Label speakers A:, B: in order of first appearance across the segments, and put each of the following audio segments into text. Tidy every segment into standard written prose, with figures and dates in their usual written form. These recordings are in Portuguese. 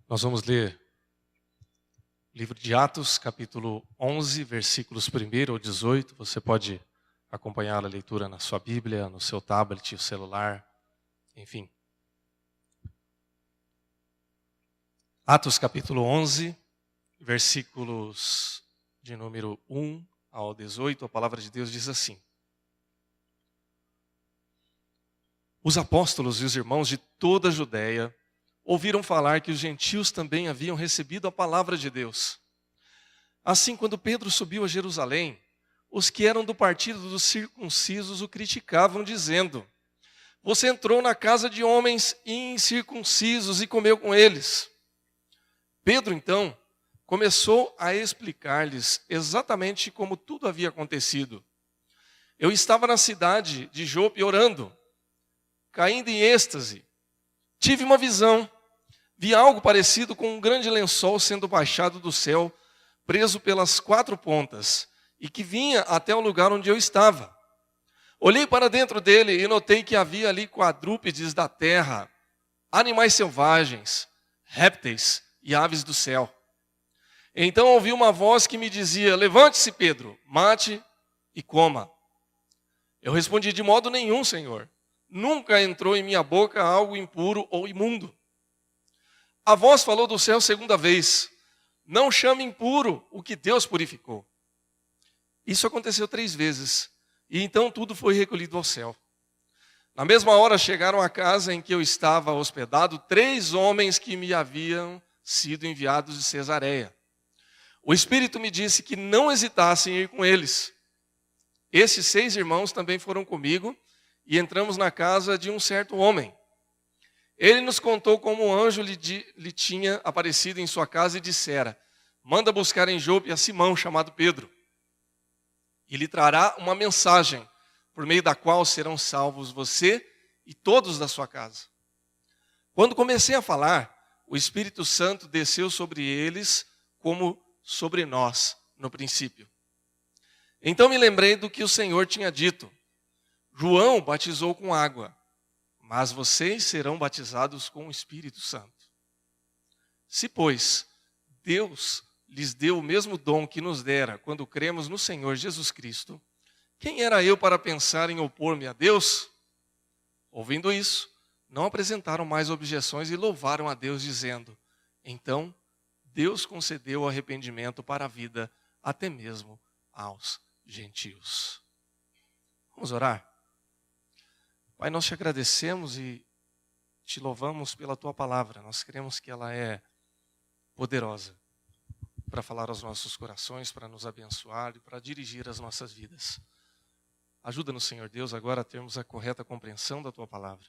A: Nós vamos ler o livro de Atos, capítulo 11, versículos 1 ao 18. Você pode acompanhar a leitura na sua Bíblia, no seu tablet, o celular, enfim. Atos, capítulo 11, versículos de número 1 ao 18. A palavra de Deus diz assim: Os apóstolos e os irmãos de toda a Judéia ouviram falar que os gentios também haviam recebido a palavra de Deus. Assim, quando Pedro subiu a Jerusalém, os que eram do partido dos circuncisos o criticavam, dizendo: Você entrou na casa de homens incircuncisos e comeu com eles. Pedro, então, começou a explicar-lhes exatamente como tudo havia acontecido. Eu estava na cidade de Jope orando, caindo em êxtase. Tive uma visão. Vi algo parecido com um grande lençol sendo baixado do céu, preso pelas 4 pontas, e que vinha até o lugar onde eu estava. Olhei para dentro dele e notei que havia ali quadrúpedes da terra, animais selvagens, répteis e aves do céu. Então ouvi uma voz que me dizia: Levante-se, Pedro, mate e coma. Eu respondi: De modo nenhum, Senhor. Nunca entrou em minha boca algo impuro ou imundo. A voz falou do céu segunda vez: Não chame impuro o que Deus purificou. Isso aconteceu 3 vezes, e então tudo foi recolhido ao céu. Na mesma hora chegaram à casa em que eu estava hospedado 3 homens que me haviam sido enviados de Cesareia. O Espírito me disse que não hesitasse em ir com eles. Esses 6 irmãos também foram comigo, e entramos na casa de um certo homem. Ele nos contou como um anjo lhe tinha aparecido em sua casa e dissera: Manda buscar em Jope a Simão, chamado Pedro. E lhe trará uma mensagem, por meio da qual serão salvos você e todos da sua casa. Quando comecei a falar, o Espírito Santo desceu sobre eles como sobre nós no princípio. Então me lembrei do que o Senhor tinha dito: João batizou com água, mas vocês serão batizados com o Espírito Santo. Se, pois, Deus lhes deu o mesmo dom que nos dera quando cremos no Senhor Jesus Cristo, quem era eu para pensar em opor-me a Deus? Ouvindo isso, não apresentaram mais objeções e louvaram a Deus, dizendo: Então, Deus concedeu arrependimento para a vida até mesmo aos gentios. Vamos orar? Pai, nós te agradecemos e te louvamos pela tua palavra. Nós cremos que ela é poderosa para falar aos nossos corações, para nos abençoar e para dirigir as nossas vidas. Ajuda-nos, Senhor Deus, agora a termos a correta compreensão da tua palavra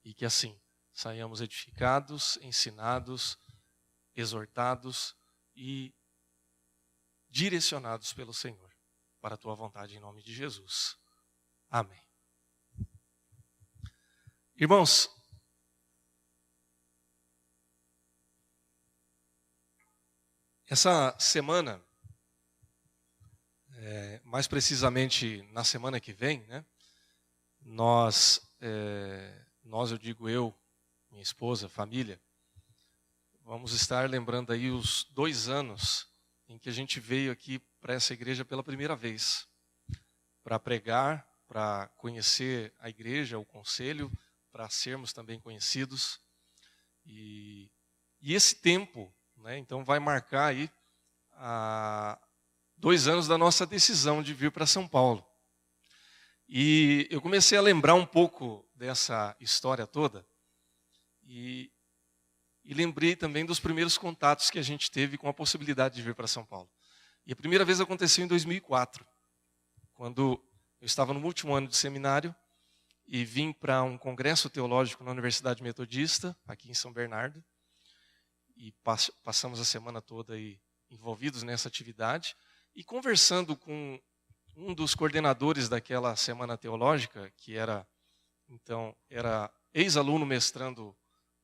A: e que assim saiamos edificados, ensinados, exortados e direcionados pelo Senhor para a tua vontade, em nome de Jesus. Amém. Irmãos, essa semana, mais precisamente na semana que vem, né, nós, eu digo eu, minha esposa, família, vamos estar lembrando aí os 2 anos em que a gente veio aqui para essa igreja pela primeira vez, para pregar, para conhecer a igreja, o conselho, para sermos também conhecidos. E esse tempo, né, então vai marcar aí 2 anos da nossa decisão de vir para São Paulo. E eu comecei a lembrar um pouco dessa história toda e lembrei também dos primeiros contatos que a gente teve com a possibilidade de vir para São Paulo. E a primeira vez aconteceu em 2004, quando eu estava no último ano de seminário e vim para um congresso teológico na Universidade Metodista, aqui em São Bernardo, e passamos a semana toda aí envolvidos nessa atividade, e conversando com um dos coordenadores daquela semana teológica, que era ex-aluno mestrando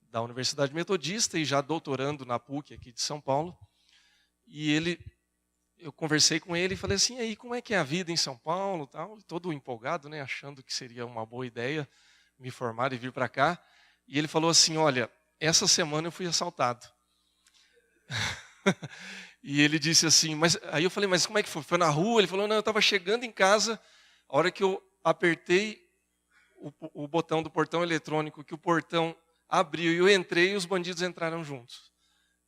A: da Universidade Metodista e já doutorando na PUC aqui de São Paulo, E eu conversei com ele e falei assim, e aí, como é que é a vida em São Paulo? Tal? Todo empolgado, né, achando que seria uma boa ideia me formar e vir para cá. E ele falou assim, olha, essa semana eu fui assaltado. E ele disse assim, aí eu falei, mas como é que foi? Foi na rua? Ele falou, não, eu estava chegando em casa, a hora que eu apertei o botão do portão eletrônico, que o portão abriu e eu entrei e os bandidos entraram juntos.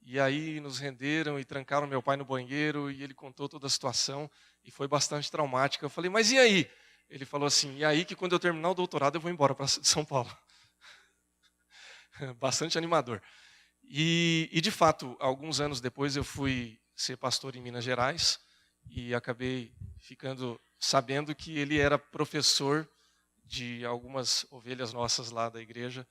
A: E aí nos renderam e trancaram meu pai no banheiro e ele contou toda a situação e foi bastante traumática. Eu falei, mas e aí? Ele falou assim, e aí que quando eu terminar o doutorado eu vou embora para São Paulo. Bastante animador. E de fato, alguns anos depois eu fui ser pastor em Minas Gerais e acabei ficando sabendo que ele era professor de algumas ovelhas nossas lá da igreja,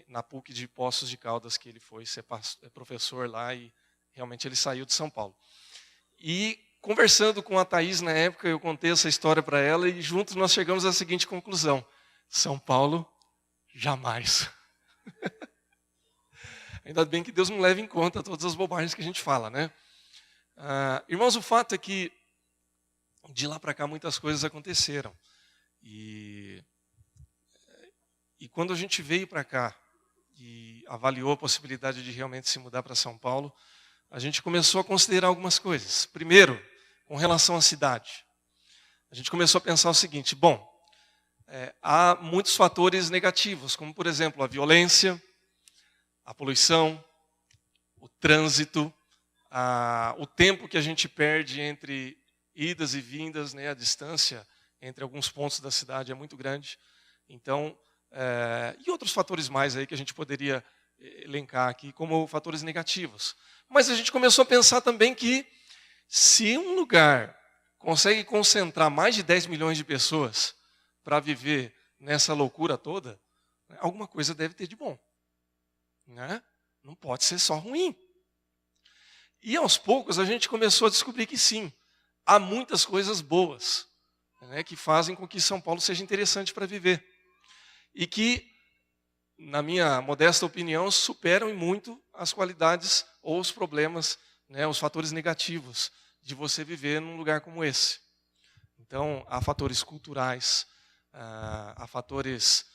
A: na PUC de Poços de Caldas, que ele foi ser professor lá e realmente ele saiu de São Paulo. E conversando com a Thaís na época, eu contei essa história para ela e juntos nós chegamos à seguinte conclusão: São Paulo, jamais. Ainda bem que Deus não leva em conta todas as bobagens que a gente fala, né? Irmãos, o fato é que de lá para cá muitas coisas aconteceram. E quando a gente veio para cá e avaliou a possibilidade de realmente se mudar para São Paulo, a gente começou a considerar algumas coisas. Primeiro, com relação à cidade. A gente começou a pensar o seguinte, bom, há muitos fatores negativos, como por exemplo a violência, a poluição, o trânsito, o tempo que a gente perde entre idas e vindas, né, a distância entre alguns pontos da cidade é muito grande. Então, e outros fatores mais aí que a gente poderia elencar aqui como fatores negativos. Mas a gente começou a pensar também que se um lugar consegue concentrar mais de 10 milhões de pessoas para viver nessa loucura toda, alguma coisa deve ter de bom. Né? Não pode ser só ruim. E aos poucos a gente começou a descobrir que sim, há muitas coisas boas, né, que fazem com que São Paulo seja interessante para viver. E que, na minha modesta opinião, superam em muito as qualidades ou os problemas, né, os fatores negativos de você viver num lugar como esse. Então, há fatores culturais, há fatores...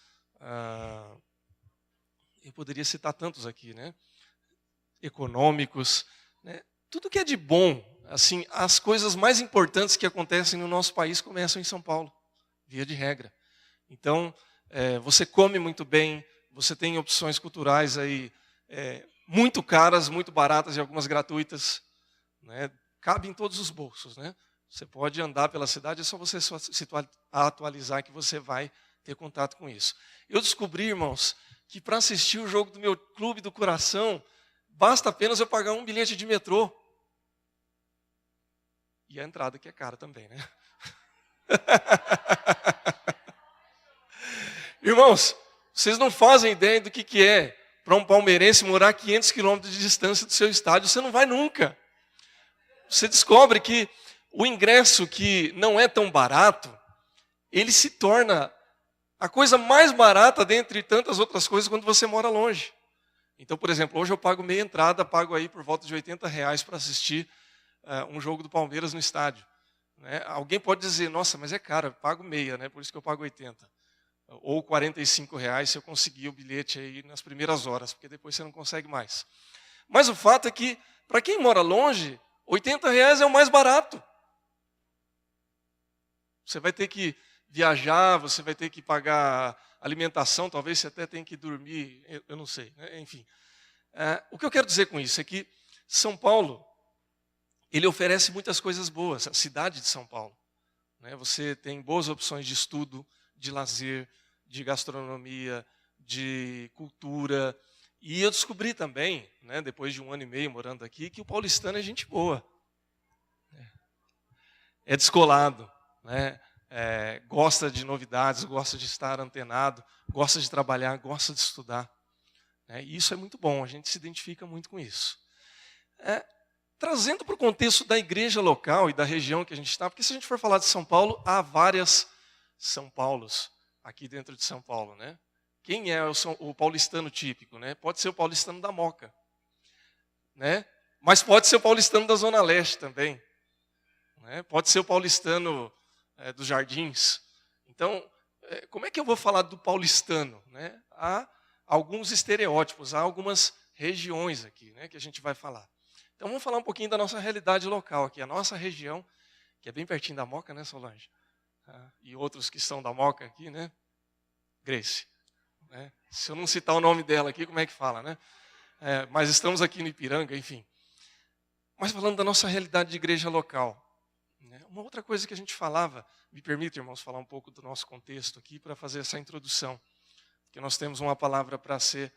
A: eu poderia citar tantos aqui, né? Econômicos, né? Tudo que é de bom, assim, as coisas mais importantes que acontecem no nosso país começam em São Paulo, via de regra. Então, você come muito bem, você tem opções culturais aí muito caras, muito baratas e algumas gratuitas, né? Cabe em todos os bolsos, né? Você pode andar pela cidade, é só você se atualizar que você vai ter contato com isso. Eu descobri, irmãos, que para assistir o jogo do meu clube do coração, basta apenas eu pagar um bilhete de metrô. E a entrada que é cara também, né? Irmãos, vocês não fazem ideia do que é para um palmeirense morar a 500 quilômetros de distância do seu estádio. Você não vai nunca. Você descobre que o ingresso que não é tão barato, ele se torna a coisa mais barata dentre tantas outras coisas quando você mora longe. Então, por exemplo, hoje eu pago meia entrada, pago aí por volta de R$80 para assistir um jogo do Palmeiras no estádio. Né? Alguém pode dizer, nossa, mas é caro, eu pago meia, né? Por isso que eu pago 80. Ou R$45 se eu conseguir o bilhete aí nas primeiras horas, porque depois você não consegue mais. Mas o fato é que, para quem mora longe, R$80 é o mais barato. Você vai ter que viajar, você vai ter que pagar alimentação, talvez você até tenha que dormir, eu não sei, né? Enfim. O que eu quero dizer com isso é que São Paulo, ele oferece muitas coisas boas, a cidade de São Paulo. Né? Você tem boas opções de estudo, de lazer, de gastronomia, de cultura. E eu descobri também, né, depois de 1 ano e meio morando aqui, que o paulistano é gente boa. É descolado, né? Gosta de novidades, gosta de estar antenado, gosta de trabalhar, gosta de estudar. Né? E isso é muito bom, a gente se identifica muito com isso. Trazendo para o contexto da igreja local e da região que a gente está, porque se a gente for falar de São Paulo, há várias São Paulos aqui dentro de São Paulo. Né? Quem é o paulistano típico? Né? Pode ser o paulistano da Moca. Né? Mas pode ser o paulistano da Zona Leste também. Né? Pode ser o paulistano dos Jardins. Então, como é que eu vou falar do paulistano? Né? Há alguns estereótipos, há algumas regiões aqui, né, que a gente vai falar. Então vamos falar um pouquinho da nossa realidade local aqui. A nossa região, que é bem pertinho da Moca, né, Solange? E outros que são da Moca aqui, né? Grace. Né? Se eu não citar o nome dela aqui, como é que fala, né? Mas estamos aqui no Ipiranga, enfim. Mas falando da nossa realidade de igreja local. Né? Uma outra coisa que a gente falava, me permite, irmãos, falar um pouco do nosso contexto aqui para fazer essa introdução. Porque nós temos uma palavra para ser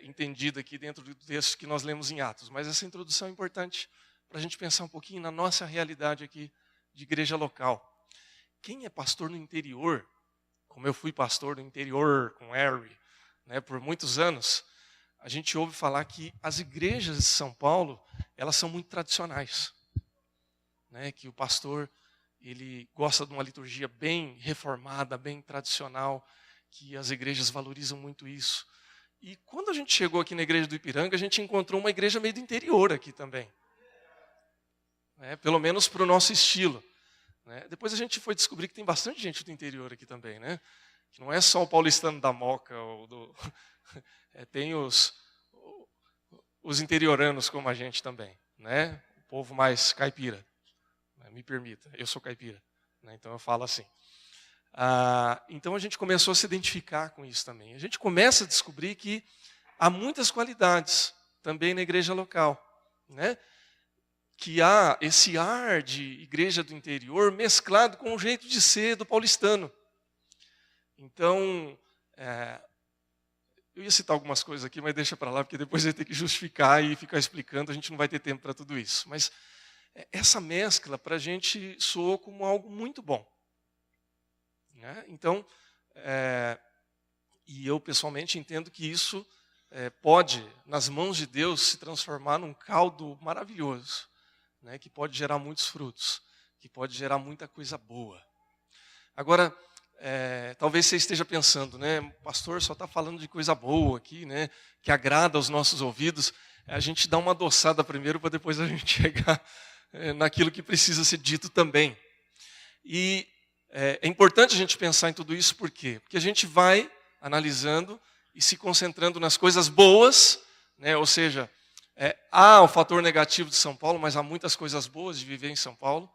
A: entendida aqui dentro do texto que nós lemos em Atos. Mas essa introdução é importante para a gente pensar um pouquinho na nossa realidade aqui de igreja local. Quem é pastor no interior, como eu fui pastor no interior com Harry, né, por muitos anos, a gente ouve falar que as igrejas de São Paulo, elas são muito tradicionais. Né, que o pastor, ele gosta de uma liturgia bem reformada, bem tradicional, que as igrejas valorizam muito isso. E quando a gente chegou aqui na igreja do Ipiranga, a gente encontrou uma igreja meio do interior aqui também. Né, pelo menos para o nosso estilo. Né. Depois a gente foi descobrir que tem bastante gente do interior aqui também. Né, que não é só o paulistano da Moca, tem os interioranos como a gente também. Né, o povo mais caipira. Me permita, eu sou caipira. Né, então eu falo assim. Então a gente começou a se identificar com isso também. A gente começa a descobrir que há muitas qualidades também na igreja local. Né? Que há esse ar de igreja do interior mesclado com o jeito de ser do paulistano. Então, eu ia citar algumas coisas aqui, mas deixa para lá, porque depois eu ia ter que justificar e ficar explicando, a gente não vai ter tempo para tudo isso. Mas essa mescla para a gente soou como algo muito bom. Né? Então, e eu pessoalmente entendo que isso pode, nas mãos de Deus, se transformar num caldo maravilhoso, né? Que pode gerar muitos frutos, que pode gerar muita coisa boa. Agora, talvez você esteja pensando, né, o pastor só está falando de coisa boa aqui, né, que agrada aos nossos ouvidos. A gente dá uma adoçada primeiro para depois a gente chegar naquilo que precisa ser dito também. E é importante a gente pensar em tudo isso, por quê? Porque a gente vai analisando e se concentrando nas coisas boas, né? Ou seja, há o fator negativo de São Paulo, mas há muitas coisas boas de viver em São Paulo,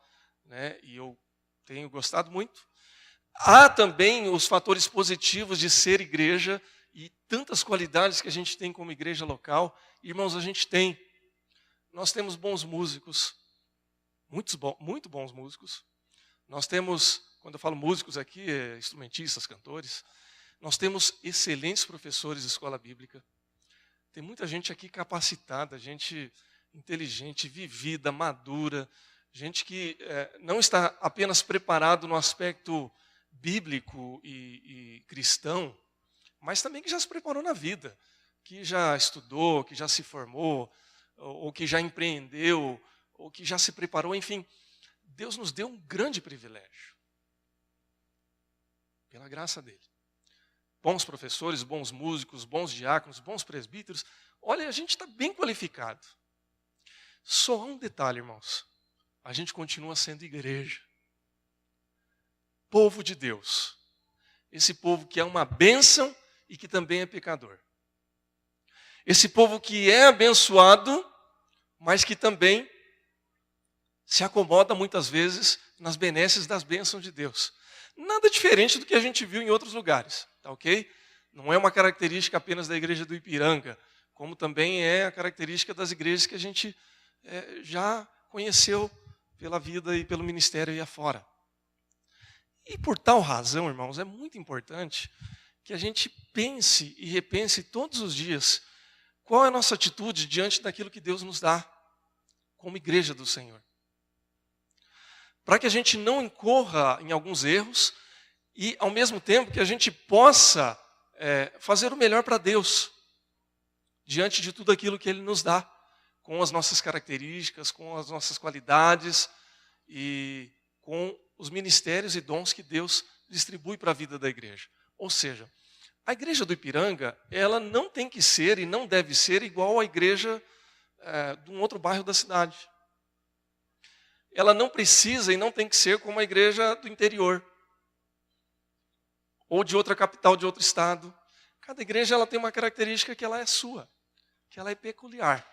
A: né? E eu tenho gostado muito. Há também os fatores positivos de ser igreja e tantas qualidades que a gente tem como igreja local. Irmãos, a gente tem. Nós temos bons músicos, muito bons músicos. Nós temos, quando eu falo músicos aqui, instrumentistas, cantores. Nós temos excelentes professores de escola bíblica. Tem muita gente aqui capacitada, gente inteligente, vivida, madura. Gente que não está apenas preparado no aspecto bíblico e cristão, mas também que já se preparou na vida. Que já estudou, que já se formou, ou que já empreendeu, ou que já se preparou, enfim. Deus nos deu um grande privilégio, pela graça dele. Bons professores, bons músicos, bons diáconos, bons presbíteros. Olha, a gente está bem qualificado. Só há um detalhe, irmãos. A gente continua sendo igreja. Povo de Deus. Esse povo que é uma bênção e que também é pecador. Esse povo que é abençoado, mas que também se acomoda muitas vezes nas benesses das bênçãos de Deus. Nada diferente do que a gente viu em outros lugares, tá ok? Não é uma característica apenas da igreja do Ipiranga, como também é a característica das igrejas que a gente já conheceu pela vida e pelo ministério aí afora. E por tal razão, irmãos, é muito importante que a gente pense e repense todos os dias qual é a nossa atitude diante daquilo que Deus nos dá como igreja do Senhor. Para que a gente não incorra em alguns erros e, ao mesmo tempo, que a gente possa fazer o melhor para Deus, diante de tudo aquilo que Ele nos dá, com as nossas características, com as nossas qualidades e com os ministérios e dons que Deus distribui para a vida da igreja. Ou seja, a igreja do Ipiranga, ela não tem que ser e não deve ser igual à igreja de um outro bairro da cidade. Ela não precisa e não tem que ser como a igreja do interior. Ou de outra capital, de outro estado. Cada igreja ela tem uma característica que ela é sua, que ela é peculiar,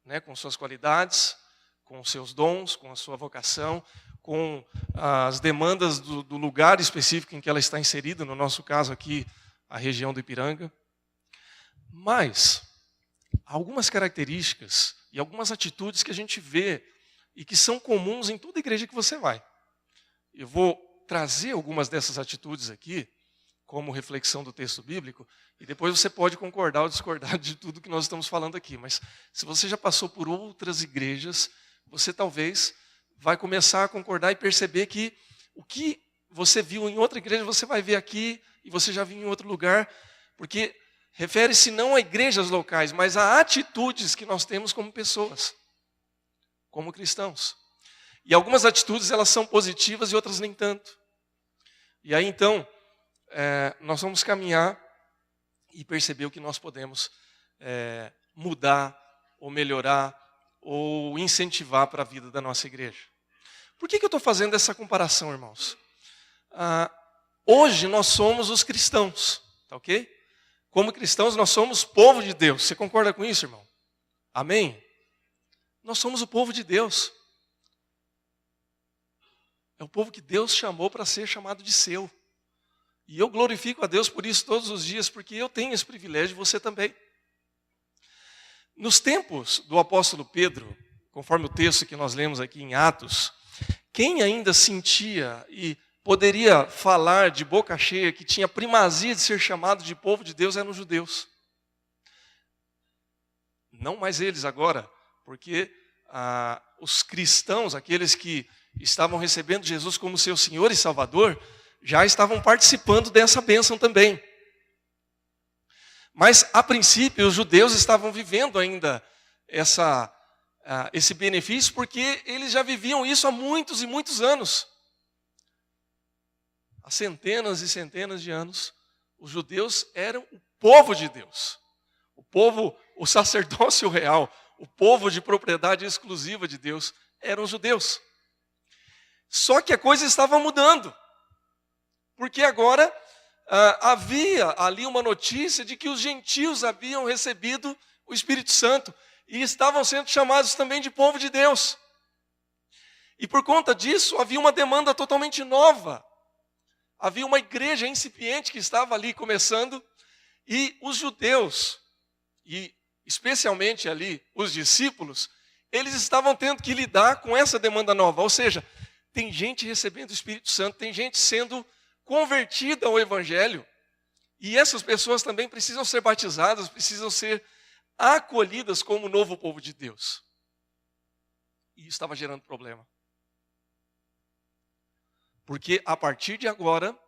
A: né? Com suas qualidades, com os seus dons, com a sua vocação, com as demandas do lugar específico em que ela está inserida, no nosso caso aqui, a região do Ipiranga. Mas, algumas características e algumas atitudes que a gente vê e que são comuns em toda igreja que você vai. Eu vou trazer algumas dessas atitudes aqui, como reflexão do texto bíblico, e depois você pode concordar ou discordar de tudo que nós estamos falando aqui. Mas se você já passou por outras igrejas, você talvez vai começar a concordar e perceber que o que você viu em outra igreja, você vai ver aqui, e você já viu em outro lugar, porque refere-se não a igrejas locais, mas a atitudes que nós temos como pessoas, como cristãos. E algumas atitudes elas são positivas e outras nem tanto. E aí então, nós vamos caminhar e perceber o que nós podemos mudar, ou melhorar, ou incentivar para a vida da nossa igreja. Por que eu estou fazendo essa comparação, irmãos? Hoje nós somos os cristãos, tá ok? Como cristãos nós somos povo de Deus. Você concorda com isso, irmão? Amém? Nós somos o povo de Deus. É o povo que Deus chamou para ser chamado de seu. E eu glorifico a Deus por isso todos os dias, porque eu tenho esse privilégio, você também. Nos tempos do apóstolo Pedro, conforme o texto que nós lemos aqui em Atos, quem ainda sentia e poderia falar de boca cheia que tinha primazia de ser chamado de povo de Deus eram os judeus. Não mais eles agora, porque os cristãos, aqueles que estavam recebendo Jesus como seu Senhor e Salvador, já estavam participando dessa bênção também. Mas, a princípio, os judeus estavam vivendo ainda esse benefício, porque eles já viviam isso há muitos e muitos anos. Há centenas e centenas de anos, os judeus eram o povo de Deus. O povo, o sacerdócio real, o povo de propriedade exclusiva de Deus, eram os judeus. Só que a coisa estava mudando. Porque agora havia ali uma notícia de que os gentios haviam recebido o Espírito Santo e estavam sendo chamados também de povo de Deus. E por conta disso havia uma demanda totalmente nova. Havia uma igreja incipiente que estava ali começando e os judeus, e especialmente ali os discípulos, eles estavam tendo que lidar com essa demanda nova. Ou seja, tem gente recebendo o Espírito Santo, tem gente sendo convertida ao Evangelho, e essas pessoas também precisam ser batizadas, precisam ser acolhidas como novo povo de Deus. E isso estava gerando problema. Porque a partir de agora,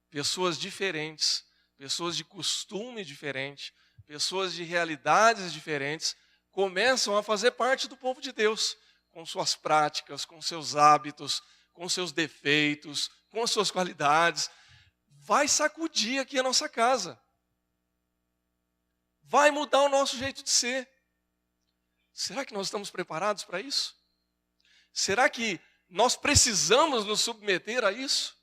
A: pessoas diferentes, pessoas de costume diferente, pessoas de realidades diferentes, começam a fazer parte do povo de Deus, com suas práticas, com seus hábitos, com seus defeitos, com as suas qualidades. Vai sacudir aqui a nossa casa. Vai mudar o nosso jeito de ser. Será que nós estamos preparados para isso? Será que nós precisamos nos submeter a isso?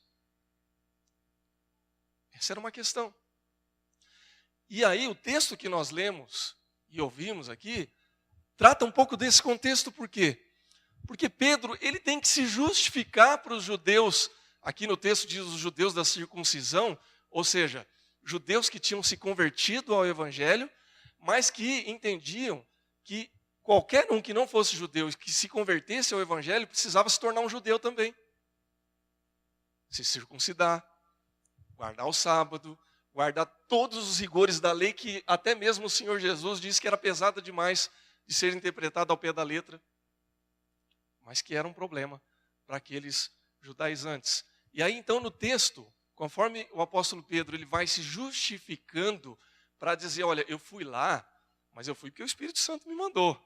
A: Essa era uma questão. E aí o texto que nós lemos e ouvimos aqui, trata um pouco desse contexto, por quê? Porque Pedro, ele tem que se justificar para os judeus, aqui no texto diz os judeus da circuncisão, ou seja, judeus que tinham se convertido ao Evangelho, mas que entendiam que qualquer um que não fosse judeu e que se convertesse ao Evangelho precisava se tornar um judeu também. Se circuncidar, guardar o sábado, guardar todos os rigores da lei que até mesmo o Senhor Jesus disse que era pesada demais de ser interpretada ao pé da letra, mas que era um problema para aqueles judaizantes. E aí então no texto, conforme o apóstolo Pedro ele vai se justificando para dizer, olha, eu fui lá, mas eu fui porque o Espírito Santo me mandou.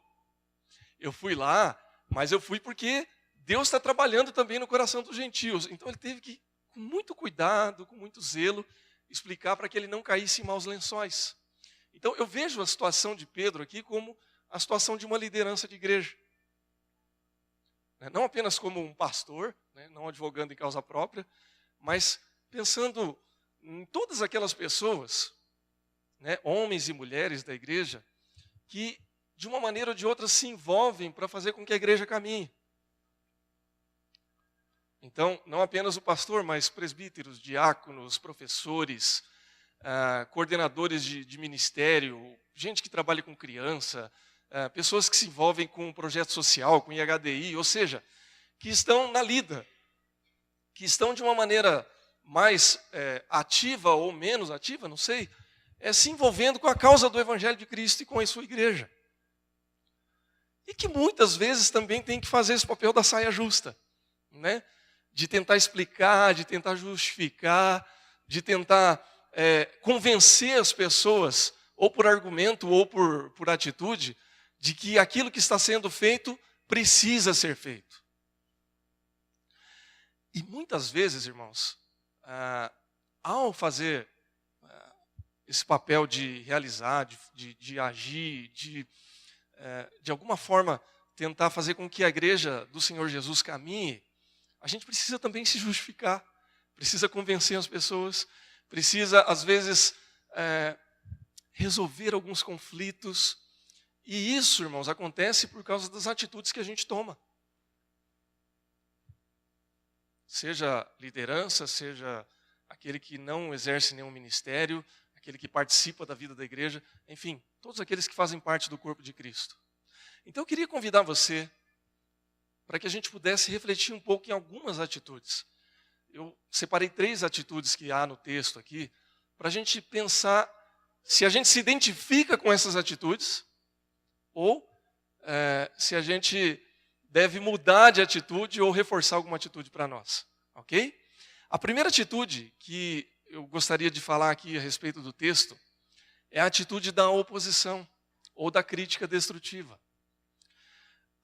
A: Eu fui lá, mas eu fui porque Deus está trabalhando também no coração dos gentios. Então ele teve que, com muito cuidado, com muito zelo, explicar para que ele não caísse em maus lençóis. Então eu vejo a situação de Pedro aqui como a situação de uma liderança de igreja. Não apenas como um pastor, não advogando em causa própria, mas pensando em todas aquelas pessoas, homens e mulheres da igreja, que de uma maneira ou de outra se envolvem para fazer com que a igreja caminhe. Então, não apenas o pastor, mas presbíteros, diáconos, professores, coordenadores de ministério, gente que trabalha com criança, pessoas que se envolvem com projeto social, com IHDI, ou seja, que estão na lida, que estão de uma maneira mais ativa ou menos ativa, não sei, se envolvendo com a causa do Evangelho de Cristo e com a sua igreja. E que muitas vezes também tem que fazer esse papel da saia justa, de tentar explicar, de tentar justificar, de tentar convencer as pessoas, ou por argumento ou por atitude, de que aquilo que está sendo feito precisa ser feito. E muitas vezes, irmãos, ao fazer esse papel de realizar, de agir, de alguma forma tentar fazer com que a igreja do Senhor Jesus caminhe, a gente precisa também se justificar, precisa convencer as pessoas, precisa, às vezes, resolver alguns conflitos. E isso, irmãos, acontece por causa das atitudes que a gente toma. Seja liderança, seja aquele que não exerce nenhum ministério, aquele que participa da vida da igreja, enfim, todos aqueles que fazem parte do corpo de Cristo. Então eu queria convidar você para que a gente pudesse refletir um pouco em algumas atitudes. Eu separei 3 atitudes que há no texto aqui, para a gente pensar se a gente se identifica com essas atitudes, ou se a gente deve mudar de atitude ou reforçar alguma atitude para nós, ok? A primeira atitude que eu gostaria de falar aqui a respeito do texto é a atitude da oposição ou da crítica destrutiva.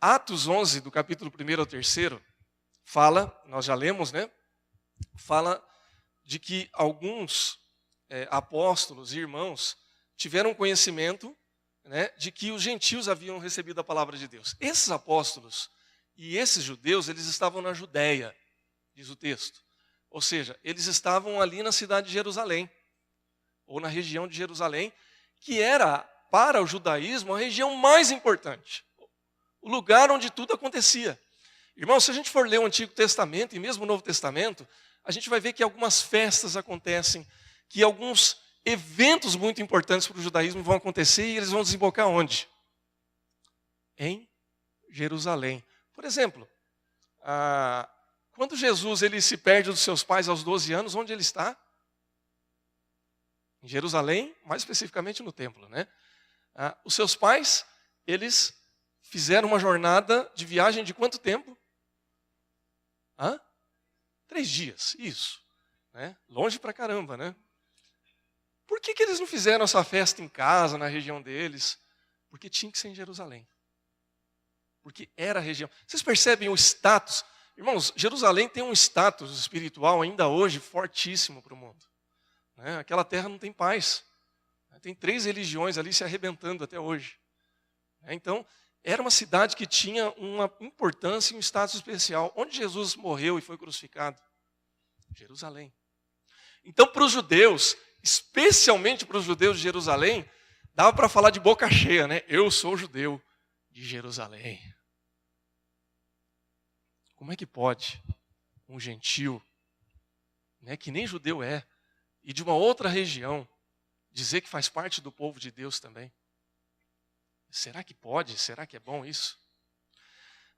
A: Atos 11, do capítulo 1 ao 3, fala, nós já lemos, fala de que alguns apóstolos e irmãos tiveram conhecimento de que os gentios haviam recebido a palavra de Deus. Esses apóstolos e esses judeus, eles estavam na Judéia, diz o texto. Ou seja, eles estavam ali na cidade de Jerusalém, ou na região de Jerusalém, que era, para o judaísmo, a região mais importante. O lugar onde tudo acontecia. Irmão, se a gente for ler o Antigo Testamento e mesmo o Novo Testamento, a gente vai ver que algumas festas acontecem, que alguns eventos muito importantes para o judaísmo vão acontecer e eles vão desembocar onde? Em Jerusalém. Por exemplo, quando Jesus ele se perde dos seus pais aos 12 anos, onde ele está? Em Jerusalém, mais especificamente no templo. Os seus pais, eles fizeram uma jornada de viagem de quanto tempo? 3 dias, isso. Longe pra caramba, Por que eles não fizeram essa festa em casa, na região deles? Porque tinha que ser em Jerusalém. Porque era a região. Vocês percebem o status? Irmãos, Jerusalém tem um status espiritual ainda hoje fortíssimo para o mundo. Aquela terra não tem paz. Tem 3 religiões ali se arrebentando até hoje. Então, era uma cidade que tinha uma importância e um status especial. Onde Jesus morreu e foi crucificado? Jerusalém. Então, para os judeus, especialmente para os judeus de Jerusalém, dava para falar de boca cheia, Eu sou judeu de Jerusalém. Como é que pode um gentio, que nem judeu e de uma outra região, dizer que faz parte do povo de Deus também? Será que pode? Será que é bom isso?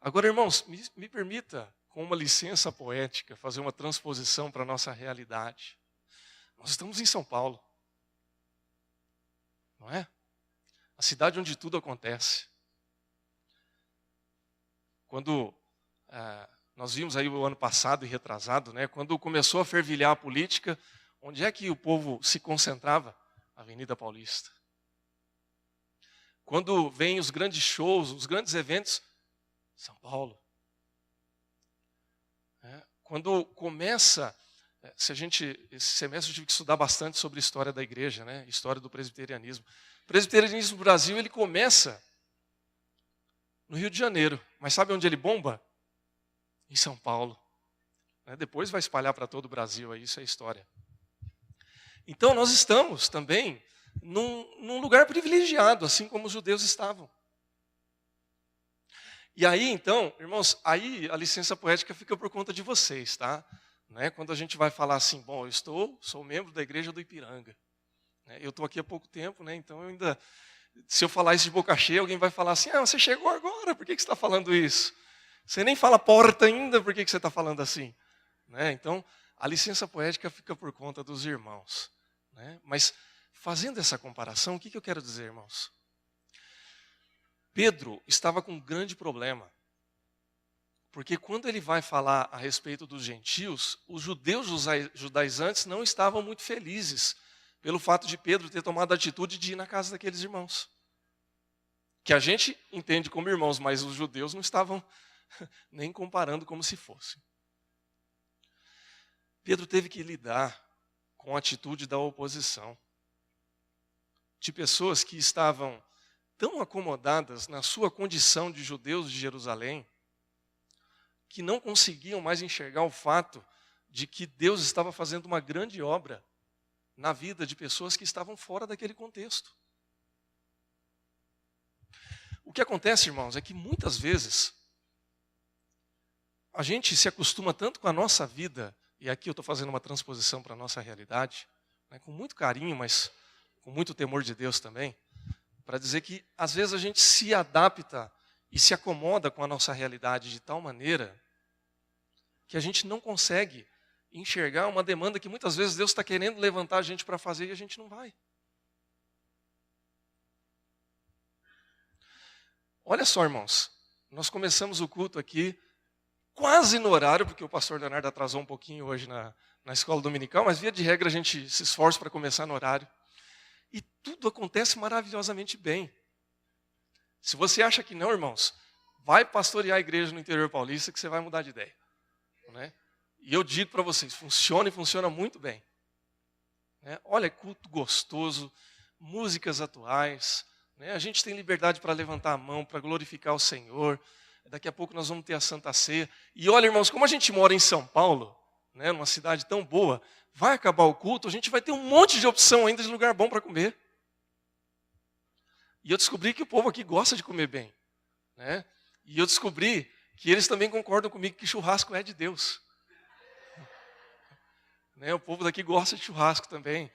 A: Agora, irmãos, me permita, com uma licença poética, fazer uma transposição para a nossa realidade. Nós estamos em São Paulo, não é? A cidade onde tudo acontece. Quando nós vimos aí o ano passado e retrasado, quando começou a fervilhar a política, onde é que o povo se concentrava? Avenida Paulista. Quando vem os grandes shows, os grandes eventos, São Paulo. Quando começa, esse semestre eu tive que estudar bastante sobre a história da igreja, história do presbiterianismo. O presbiterianismo no Brasil, ele começa no Rio de Janeiro. Mas sabe onde ele bomba? Em São Paulo. Depois vai espalhar para todo o Brasil, aí isso é história. Então nós estamos também num lugar privilegiado, assim como os judeus estavam. E aí, então, irmãos, aí a licença poética fica por conta de vocês, tá? Quando a gente vai falar assim, bom, sou membro da igreja do Ipiranga. Eu estou aqui há pouco tempo, então eu ainda, se eu falar isso de boca cheia, alguém vai falar assim, você chegou agora, por que você está falando isso? Você nem fala porta ainda, por que você está falando assim? Então, a licença poética fica por conta dos irmãos. Mas, fazendo essa comparação, o que eu quero dizer, irmãos? Pedro estava com um grande problema. Porque quando ele vai falar a respeito dos gentios, os judeus judaizantes não estavam muito felizes pelo fato de Pedro ter tomado a atitude de ir na casa daqueles irmãos. Que a gente entende como irmãos, mas os judeus não estavam nem comparando como se fosse. Pedro teve que lidar com a atitude da oposição. De pessoas que estavam tão acomodadas na sua condição de judeus de Jerusalém, que não conseguiam mais enxergar o fato de que Deus estava fazendo uma grande obra na vida de pessoas que estavam fora daquele contexto. O que acontece, irmãos, é que muitas vezes a gente se acostuma tanto com a nossa vida, e aqui eu estou fazendo uma transposição para a nossa realidade, com muito carinho, mas com muito temor de Deus também, para dizer que às vezes a gente se adapta e se acomoda com a nossa realidade de tal maneira que a gente não consegue enxergar uma demanda que muitas vezes Deus está querendo levantar a gente para fazer e a gente não vai. Olha só, irmãos, nós começamos o culto aqui quase no horário, porque o pastor Leonardo atrasou um pouquinho hoje na escola dominical, mas via de regra a gente se esforça para começar no horário. E tudo acontece maravilhosamente bem. Se você acha que não, irmãos, vai pastorear a igreja no interior paulista que você vai mudar de ideia. E eu digo para vocês, funciona e funciona muito bem. Olha, culto gostoso, músicas atuais, a gente tem liberdade para levantar a mão, para glorificar o Senhor. Daqui a pouco nós vamos ter a Santa Ceia. E olha, irmãos, como a gente mora em São Paulo, numa cidade tão boa, vai acabar o culto, a gente vai ter um monte de opção ainda de lugar bom para comer. E eu descobri que o povo aqui gosta de comer bem. E eu descobri que eles também concordam comigo que churrasco é de Deus. O povo daqui gosta de churrasco também.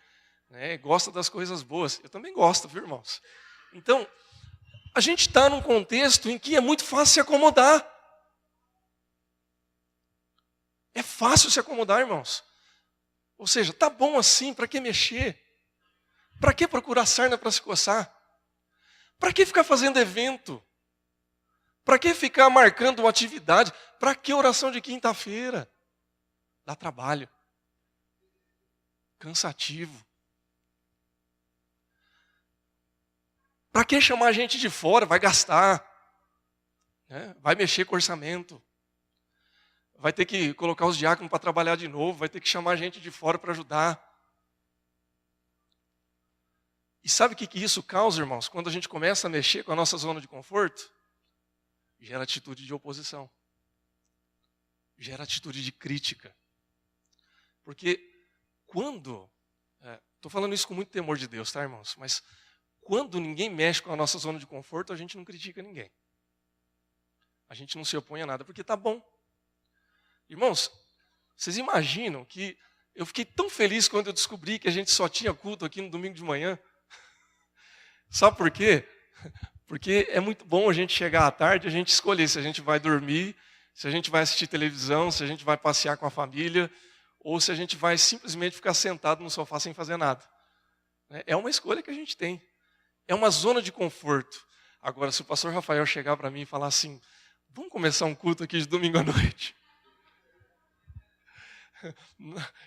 A: Gosta das coisas boas. Eu também gosto, viu, irmãos? Então, a gente está num contexto em que é muito fácil se acomodar. É fácil se acomodar, irmãos. Ou seja, tá bom assim, para que mexer? Para que procurar sarna para se coçar? Para que ficar fazendo evento? Para que ficar marcando uma atividade? Para que oração de quinta-feira? Dá trabalho. Cansativo. Para que chamar a gente de fora? Vai gastar. Vai mexer com o orçamento. Vai ter que colocar os diáconos para trabalhar de novo. Vai ter que chamar a gente de fora para ajudar. E sabe o que isso causa, irmãos? Quando a gente começa a mexer com a nossa zona de conforto? Gera atitude de oposição. Gera atitude de crítica. Porque quando... Estou falando isso com muito temor de Deus, tá, irmãos? Mas quando ninguém mexe com a nossa zona de conforto, a gente não critica ninguém. A gente não se opõe a nada, porque tá bom. Irmãos, vocês imaginam que eu fiquei tão feliz quando eu descobri que a gente só tinha culto aqui no domingo de manhã? Sabe por quê? Porque é muito bom a gente chegar à tarde e a gente escolher se a gente vai dormir, se a gente vai assistir televisão, se a gente vai passear com a família, ou se a gente vai simplesmente ficar sentado no sofá sem fazer nada. É uma escolha que a gente tem. É uma zona de conforto. Agora, se o pastor Rafael chegar para mim e falar assim, vamos começar um culto aqui de domingo à noite.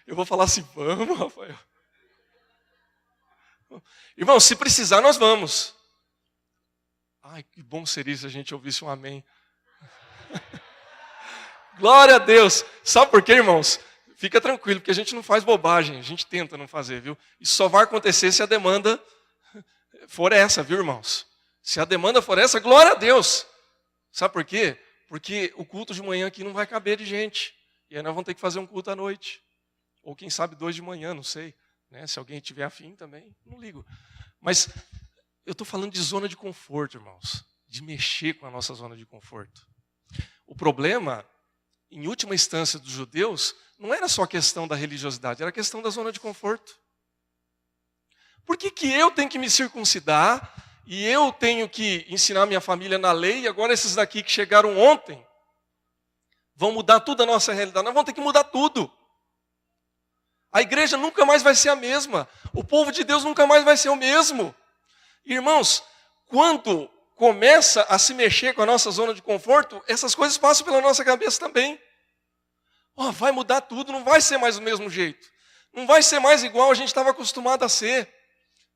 A: Eu vou falar assim, vamos, Rafael. Irmão, se precisar, nós vamos. Ai, que bom seria se a gente ouvisse um amém. Glória a Deus. Sabe por quê, irmãos? Fica tranquilo, porque a gente não faz bobagem. A gente tenta não fazer, viu? Isso só vai acontecer se a demanda for essa, viu, irmãos? Se a demanda for essa, glória a Deus. Sabe por quê? Porque o culto de manhã aqui não vai caber de gente. E aí nós vamos ter que fazer um culto à noite. Ou quem sabe 2 de manhã, não sei. Né? Se alguém tiver afim também, não ligo. Mas eu estou falando de zona de conforto, irmãos. De mexer com a nossa zona de conforto. O problema, em última instância dos judeus, não era só a questão da religiosidade, era a questão da zona de conforto. Por que eu tenho que me circuncidar e eu tenho que ensinar minha família na lei e agora esses daqui que chegaram ontem vão mudar tudo a nossa realidade? Nós vamos ter que mudar tudo. A igreja nunca mais vai ser a mesma. O povo de Deus nunca mais vai ser o mesmo. Irmãos, quando começa a se mexer com a nossa zona de conforto, essas coisas passam pela nossa cabeça também. Vai mudar tudo, não vai ser mais do mesmo jeito. Não vai ser mais igual a gente estava acostumado a ser.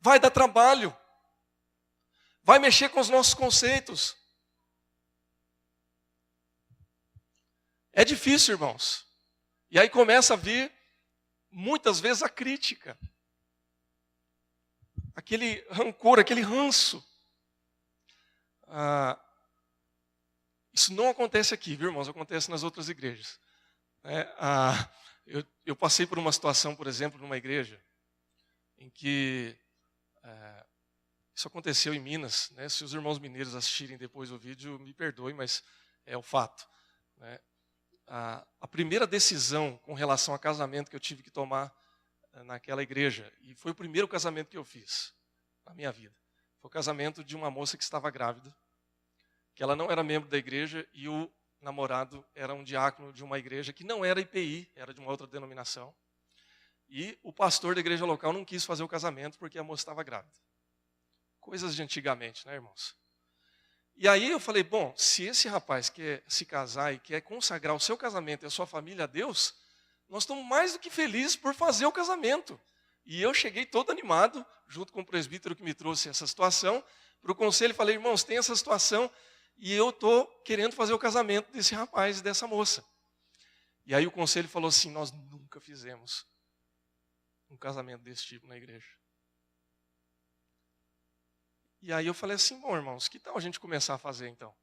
A: Vai dar trabalho. Vai mexer com os nossos conceitos. É difícil, irmãos. E aí começa a vir, muitas vezes, a crítica. Aquele rancor, aquele ranço. Isso não acontece aqui, viu, irmãos? Acontece nas outras igrejas. Eu passei por uma situação, por exemplo, numa igreja, em que isso aconteceu em Minas. Né? Se os irmãos mineiros assistirem depois o vídeo, me perdoem, mas é o fato. Né? A primeira decisão com relação a casamento que eu tive que tomar naquela igreja, e foi o primeiro casamento que eu fiz na minha vida, foi o casamento de uma moça que estava grávida, que ela não era membro da igreja e o namorado era um diácono de uma igreja que não era IPI, era de uma outra denominação. E o pastor da igreja local não quis fazer o casamento porque a moça estava grávida. Coisas de antigamente, né, irmãos? E aí eu falei, bom, se esse rapaz quer se casar e quer consagrar o seu casamento e a sua família a Deus, nós estamos mais do que felizes por fazer o casamento. E eu cheguei todo animado, junto com o presbítero que me trouxe essa situação, para o conselho e falei, irmãos, tem essa situação e eu estou querendo fazer o casamento desse rapaz e dessa moça. E aí o conselho falou assim, nós nunca fizemos um casamento desse tipo na igreja. E aí eu falei assim, bom, irmãos, que tal a gente começar a fazer então?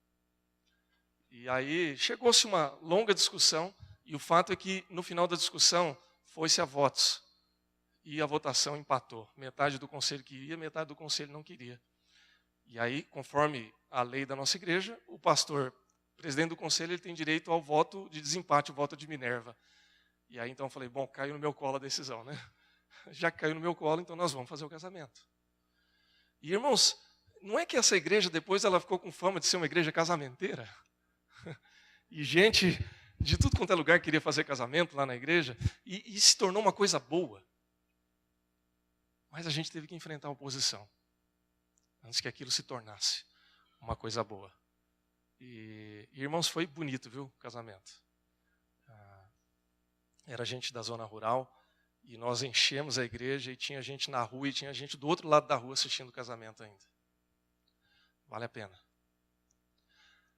A: E aí chegou-se uma longa discussão, e o fato é que no final da discussão foi-se a votos. E a votação empatou. Metade do conselho queria, metade do conselho não queria. E aí, conforme a lei da nossa igreja, o pastor, presidente do conselho, ele tem direito ao voto de desempate, o voto de Minerva. E aí então eu falei, bom, caiu no meu colo a decisão, né? Já caiu no meu colo, então nós vamos fazer o casamento. E irmãos, não é que essa igreja depois ela ficou com fama de ser uma igreja casamenteira? E gente de tudo quanto é lugar queria fazer casamento lá na igreja, e se tornou uma coisa boa. Mas a gente teve que enfrentar a oposição, antes que aquilo se tornasse uma coisa boa. E irmãos, foi bonito, viu, o casamento. Era gente da zona rural, e nós enchemos a igreja, e tinha gente na rua, e tinha gente do outro lado da rua assistindo o casamento ainda. Vale a pena.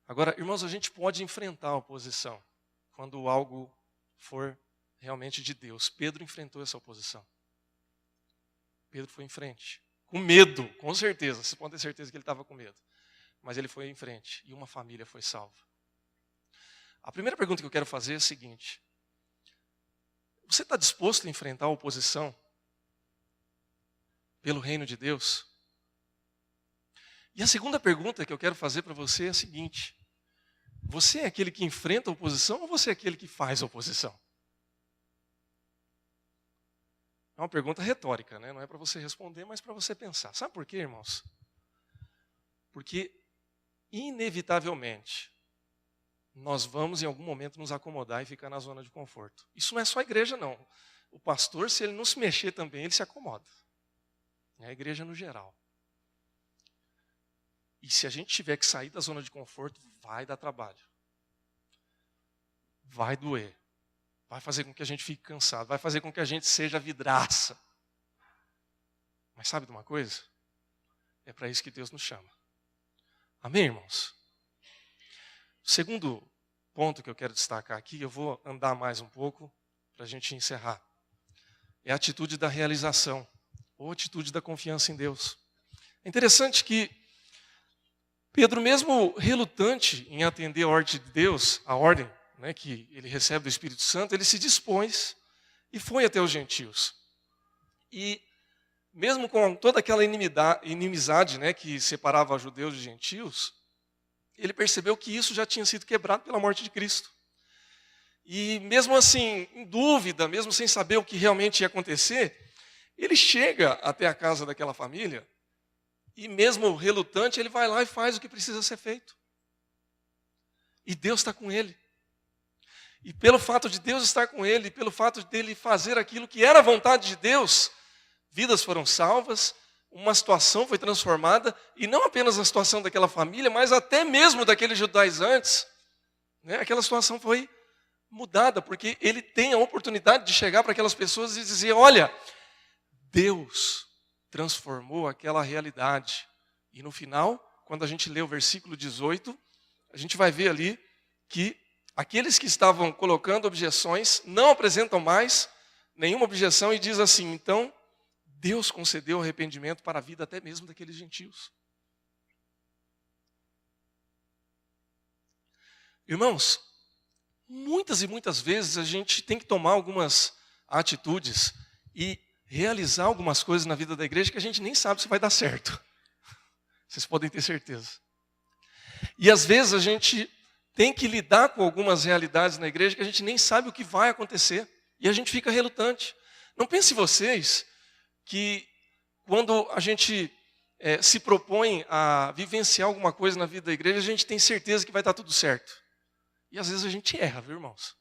A: Agora, irmãos, a gente pode enfrentar a oposição quando algo for realmente de Deus. Pedro enfrentou essa oposição. Pedro foi em frente. Com medo, com certeza. Vocês podem ter certeza que ele estava com medo. Mas ele foi em frente e uma família foi salva. A primeira pergunta que eu quero fazer é a seguinte. Você está disposto a enfrentar a oposição pelo reino de Deus? E a segunda pergunta que eu quero fazer para você é a seguinte. Você é aquele que enfrenta a oposição ou você é aquele que faz a oposição? É uma pergunta retórica, né? Não é para você responder, mas para você pensar. Sabe por quê, irmãos? Porque, inevitavelmente, nós vamos em algum momento nos acomodar e ficar na zona de conforto. Isso não é só a igreja, não. O pastor, se ele não se mexer também, ele se acomoda. É a igreja no geral. E se a gente tiver que sair da zona de conforto, vai dar trabalho. Vai doer. Vai fazer com que a gente fique cansado. Vai fazer com que a gente seja vidraça. Mas sabe de uma coisa? É para isso que Deus nos chama. Amém, irmãos? O segundo ponto que eu quero destacar aqui, eu vou andar mais um pouco para a gente encerrar. É a atitude da realização. Ou a atitude da confiança em Deus. É interessante que Pedro, mesmo relutante em atender a ordem de Deus, a ordem, né, que ele recebe do Espírito Santo, ele se dispôs e foi até os gentios. E mesmo com toda aquela inimizade, né, que separava judeus de gentios, ele percebeu que isso já tinha sido quebrado pela morte de Cristo. E mesmo assim, em dúvida, mesmo sem saber o que realmente ia acontecer, ele chega até a casa daquela família e mesmo relutante, ele vai lá e faz o que precisa ser feito. E Deus está com ele. E pelo fato de Deus estar com ele, pelo fato dele fazer aquilo que era a vontade de Deus, vidas foram salvas, uma situação foi transformada, e não apenas a situação daquela família, mas até mesmo daqueles judaizantes, né? Aquela situação foi mudada, porque ele tem a oportunidade de chegar para aquelas pessoas e dizer, olha, Deus transformou aquela realidade. E no final, quando a gente lê o versículo 18, a gente vai ver ali que aqueles que estavam colocando objeções não apresentam mais nenhuma objeção e diz assim, então, Deus concedeu arrependimento para a vida até mesmo daqueles gentios. Irmãos, muitas e muitas vezes a gente tem que tomar algumas atitudes e realizar algumas coisas na vida da igreja que a gente nem sabe se vai dar certo. Vocês podem ter certeza. E às vezes a gente tem que lidar com algumas realidades na igreja que a gente nem sabe o que vai acontecer. E a gente fica relutante. Não pense vocês que quando a gente se propõe a vivenciar alguma coisa na vida da igreja, a gente tem certeza que vai estar tudo certo. E às vezes a gente erra, viu, irmãos?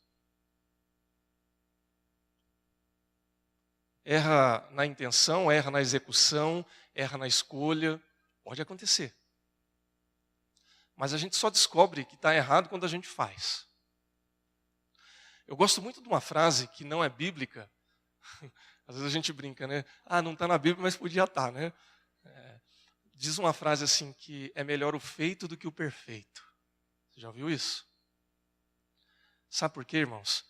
A: Erra na intenção, erra na execução, erra na escolha. Pode acontecer. Mas a gente só descobre que está errado quando a gente faz. Eu gosto muito de uma frase que não é bíblica. Às vezes a gente brinca, né? Ah, não está na Bíblia, mas podia estar, né? Diz uma frase assim, que é melhor o feito do que o perfeito. Você já ouviu isso? Sabe por quê, irmãos?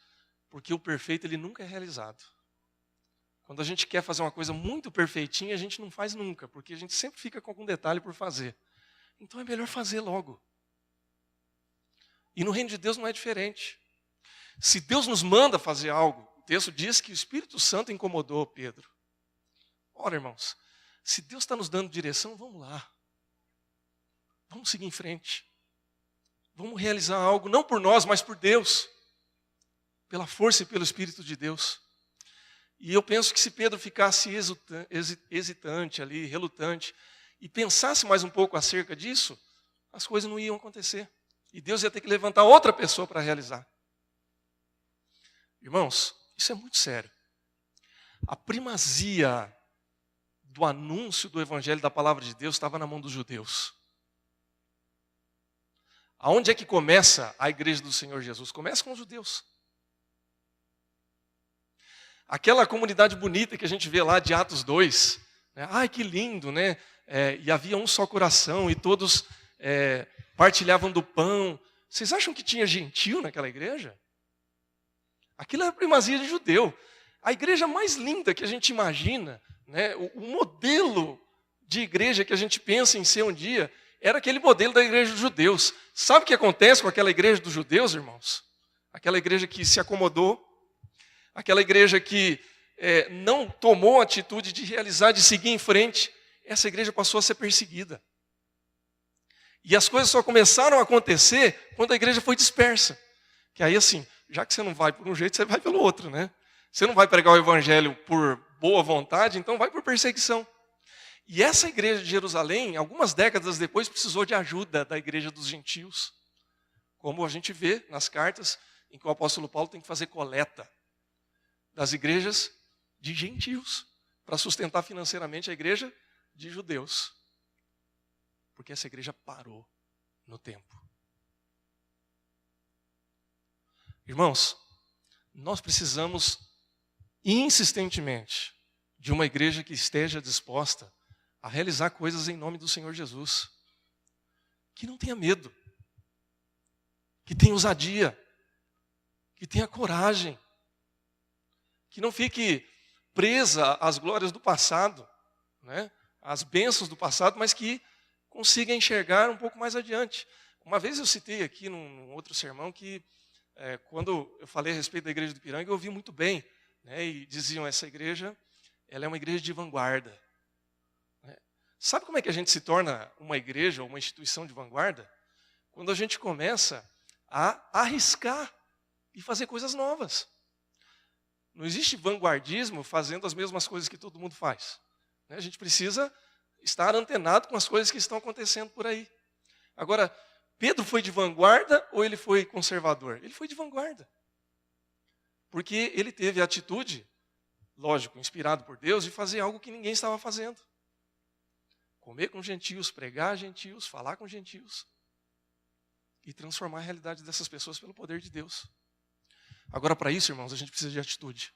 A: Porque o perfeito ele nunca é realizado. Quando a gente quer fazer uma coisa muito perfeitinha, a gente não faz nunca, porque a gente sempre fica com algum detalhe por fazer. Então é melhor fazer logo. E no reino de Deus não é diferente. Se Deus nos manda fazer algo, o texto diz que o Espírito Santo incomodou Pedro. Ora, irmãos, se Deus está nos dando direção, vamos lá. Vamos seguir em frente. Vamos realizar algo, não por nós, mas por Deus. Pela força e pelo Espírito de Deus. E eu penso que se Pedro ficasse hesitante ali, relutante, e pensasse mais um pouco acerca disso, as coisas não iam acontecer. E Deus ia ter que levantar outra pessoa para realizar. Irmãos, isso é muito sério. A primazia do anúncio do Evangelho da Palavra de Deus estava na mão dos judeus. Aonde é que começa a igreja do Senhor Jesus? Começa com os judeus. Aquela comunidade bonita que a gente vê lá de Atos 2, né? Ai, que lindo, né? E havia um só coração e todos partilhavam do pão. Vocês acham que tinha gentio naquela igreja? Aquilo era primazia de judeu. A igreja mais linda que a gente imagina, né? O modelo de igreja que a gente pensa em ser um dia, era aquele modelo da igreja dos judeus. Sabe o que acontece com aquela igreja dos judeus, irmãos? Aquela igreja que se acomodou, aquela igreja que não tomou a atitude de realizar, de seguir em frente, essa igreja passou a ser perseguida. E as coisas só começaram a acontecer quando a igreja foi dispersa. Que aí assim, já que você não vai por um jeito, você vai pelo outro, né? Você não vai pregar o evangelho por boa vontade, então vai por perseguição. E essa igreja de Jerusalém, algumas décadas depois, precisou de ajuda da igreja dos gentios. Como a gente vê nas cartas, em que o apóstolo Paulo tem que fazer coleta das igrejas de gentios, para sustentar financeiramente a igreja de judeus. Porque essa igreja parou no tempo. Irmãos, nós precisamos insistentemente de uma igreja que esteja disposta a realizar coisas em nome do Senhor Jesus. Que não tenha medo, que tenha ousadia, que tenha coragem, que não fique presa às glórias do passado, né? Às bênçãos do passado, mas que consiga enxergar um pouco mais adiante. Uma vez eu citei aqui num outro sermão que, quando eu falei a respeito da igreja do Ipiranga, eu ouvi muito bem, né, e diziam, essa igreja, ela é uma igreja de vanguarda. Né? Sabe como é que a gente se torna uma igreja ou uma instituição de vanguarda? Quando a gente começa a arriscar e fazer coisas novas. Não existe vanguardismo fazendo as mesmas coisas que todo mundo faz. A gente precisa estar antenado com as coisas que estão acontecendo por aí. Agora, Pedro foi de vanguarda ou ele foi conservador? Ele foi de vanguarda. Porque ele teve a atitude, lógico, inspirado por Deus, de fazer algo que ninguém estava fazendo. Comer com gentios, pregar a gentios, falar com gentios. E transformar a realidade dessas pessoas pelo poder de Deus. Agora, para isso, irmãos, a gente precisa de atitude.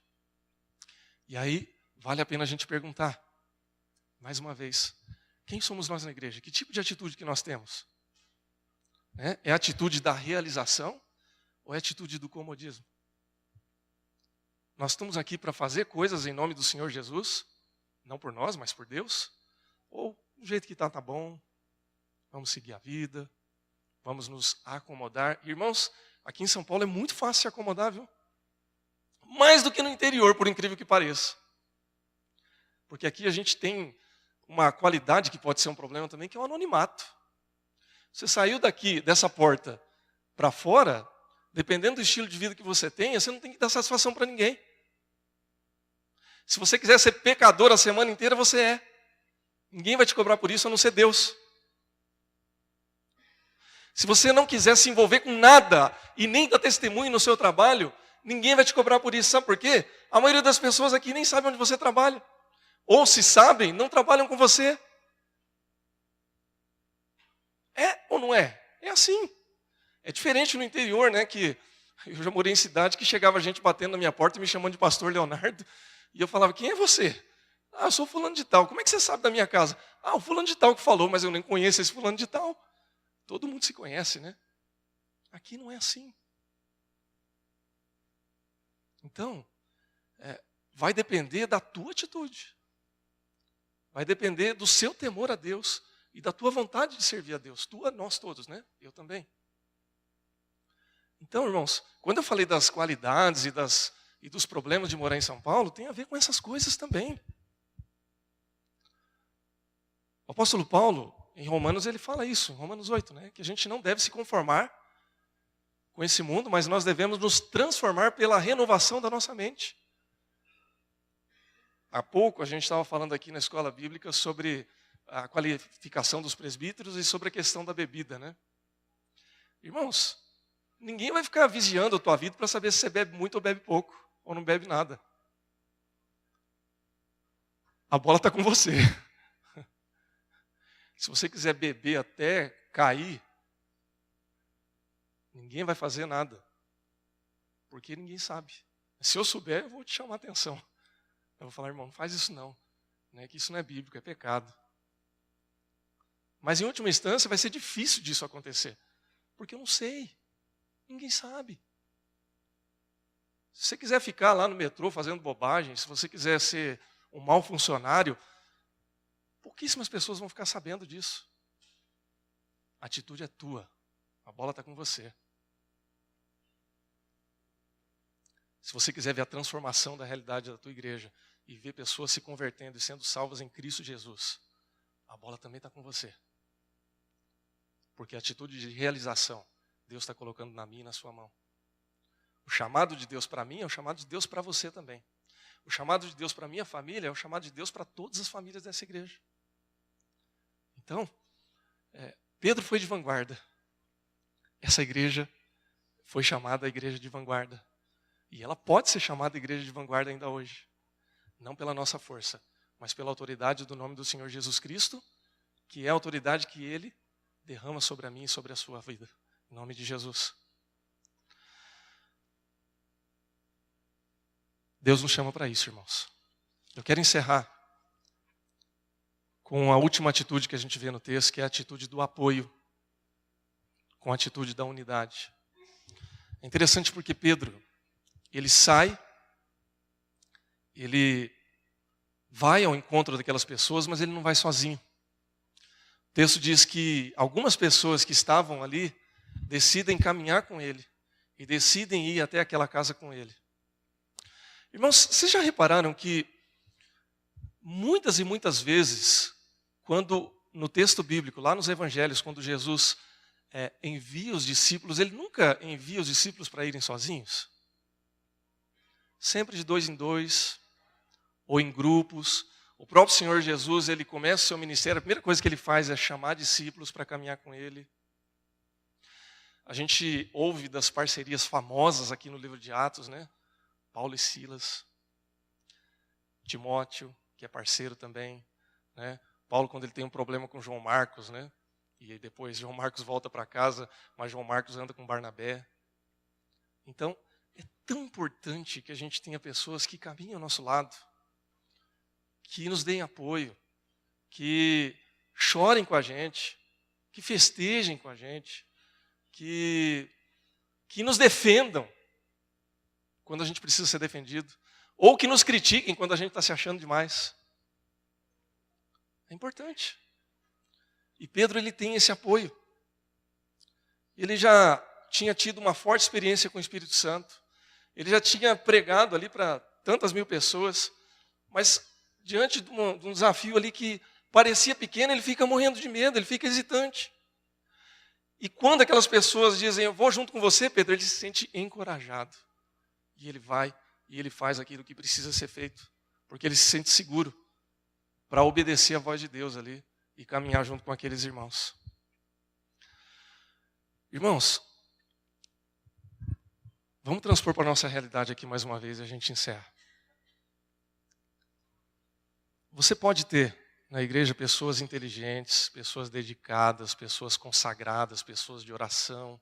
A: E aí, vale a pena a gente perguntar, mais uma vez, quem somos nós na igreja? Que tipo de atitude que nós temos? É a atitude da realização ou é a atitude do comodismo? Nós estamos aqui para fazer coisas em nome do Senhor Jesus, não por nós, mas por Deus? Ou do jeito que está, tá bom, vamos seguir a vida, vamos nos acomodar. Irmãos, aqui em São Paulo é muito fácil se acomodar, viu? Mais do que no interior, por incrível que pareça. Porque aqui a gente tem uma qualidade que pode ser um problema também, que é o anonimato. Você saiu daqui, dessa porta, para fora, dependendo do estilo de vida que você tenha, você não tem que dar satisfação para ninguém. Se você quiser ser pecador a semana inteira, você é. Ninguém vai te cobrar por isso, a não ser Deus. Se você não quiser se envolver com nada e nem dar testemunho no seu trabalho, ninguém vai te cobrar por isso. Sabe por quê? A maioria das pessoas aqui nem sabe onde você trabalha. Ou se sabem, não trabalham com você. É ou não é? É assim. É diferente no interior, né? Que eu já morei em cidade que chegava gente batendo na minha porta e me chamando de pastor Leonardo. E eu falava, quem é você? Ah, eu sou fulano de tal. Como é que você sabe da minha casa? Ah, o fulano de tal que falou, mas eu nem conheço esse fulano de tal. Todo mundo se conhece, né? Aqui não é assim. Então, vai depender da tua atitude. Vai depender do seu temor a Deus e da tua vontade de servir a Deus. Nós todos, né? Eu também. Então, irmãos, quando eu falei das qualidades e dos problemas de morar em São Paulo, tem a ver com essas coisas também. O apóstolo Paulo, em Romanos, ele fala isso, em Romanos 8, né? Que a gente não deve se conformar com esse mundo, mas nós devemos nos transformar pela renovação da nossa mente. Há pouco a gente estava falando aqui na escola bíblica sobre a qualificação dos presbíteros e sobre a questão da bebida, né? Irmãos, ninguém vai ficar vigiando a tua vida para saber se você bebe muito ou bebe pouco, ou não bebe nada. A bola está com você. Se você quiser beber até cair, ninguém vai fazer nada. Porque ninguém sabe. Se eu souber, eu vou te chamar a atenção. Eu vou falar, irmão, não faz isso não. Que isso não é bíblico, é pecado. Mas em última instância vai ser difícil disso acontecer. Porque eu não sei. Ninguém sabe. Se você quiser ficar lá no metrô fazendo bobagem, se você quiser ser um mau funcionário, pouquíssimas pessoas vão ficar sabendo disso. A atitude é tua. A bola está com você. Se você quiser ver a transformação da realidade da tua igreja e ver pessoas se convertendo e sendo salvas em Cristo Jesus, a bola também está com você. Porque a atitude de realização, Deus está colocando na minha e na sua mão. O chamado de Deus para mim é o chamado de Deus para você também. O chamado de Deus para a minha família é o chamado de Deus para todas as famílias dessa igreja. Então, Pedro foi de vanguarda. Essa igreja foi chamada a igreja de vanguarda. E ela pode ser chamada igreja de vanguarda ainda hoje. Não pela nossa força, mas pela autoridade do nome do Senhor Jesus Cristo, que é a autoridade que Ele derrama sobre a mim e sobre a sua vida. Em nome de Jesus. Deus nos chama para isso, irmãos. Eu quero encerrar com a última atitude que a gente vê no texto, que é a atitude do apoio, com a atitude da unidade. É interessante porque Pedro, ele sai, ele vai ao encontro daquelas pessoas, mas ele não vai sozinho. O texto diz que algumas pessoas que estavam ali decidem caminhar com ele e decidem ir até aquela casa com ele. Irmãos, vocês já repararam que muitas e muitas vezes, quando no texto bíblico, lá nos evangelhos, quando Jesus envia os discípulos, ele nunca envia os discípulos para irem sozinhos? Sempre de 2 em 2, ou em grupos. O próprio Senhor Jesus, ele começa o seu ministério, a primeira coisa que ele faz é chamar discípulos para caminhar com ele. A gente ouve das parcerias famosas aqui no livro de Atos, né? Paulo e Silas, Timóteo, que é parceiro também, né? Paulo, quando ele tem um problema com João Marcos, né? E aí depois João Marcos volta para casa, mas João Marcos anda com Barnabé. Então, é tão importante que a gente tenha pessoas que caminhem ao nosso lado, que nos deem apoio, que chorem com a gente, que festejem com a gente, que nos defendam quando a gente precisa ser defendido, ou que nos critiquem quando a gente está se achando demais. É importante. E Pedro, ele tem esse apoio. Ele já tinha tido uma forte experiência com o Espírito Santo. Ele já tinha pregado ali para tantas mil pessoas, mas diante de um desafio ali que parecia pequeno, ele fica morrendo de medo, ele fica hesitante. E quando aquelas pessoas dizem, eu vou junto com você, Pedro, ele se sente encorajado. E ele vai e ele faz aquilo que precisa ser feito, porque ele se sente seguro para obedecer a voz de Deus ali e caminhar junto com aqueles irmãos. Irmãos, vamos transpor para a nossa realidade aqui mais uma vez e a gente encerra. Você pode ter na igreja pessoas inteligentes, pessoas dedicadas, pessoas consagradas, pessoas de oração,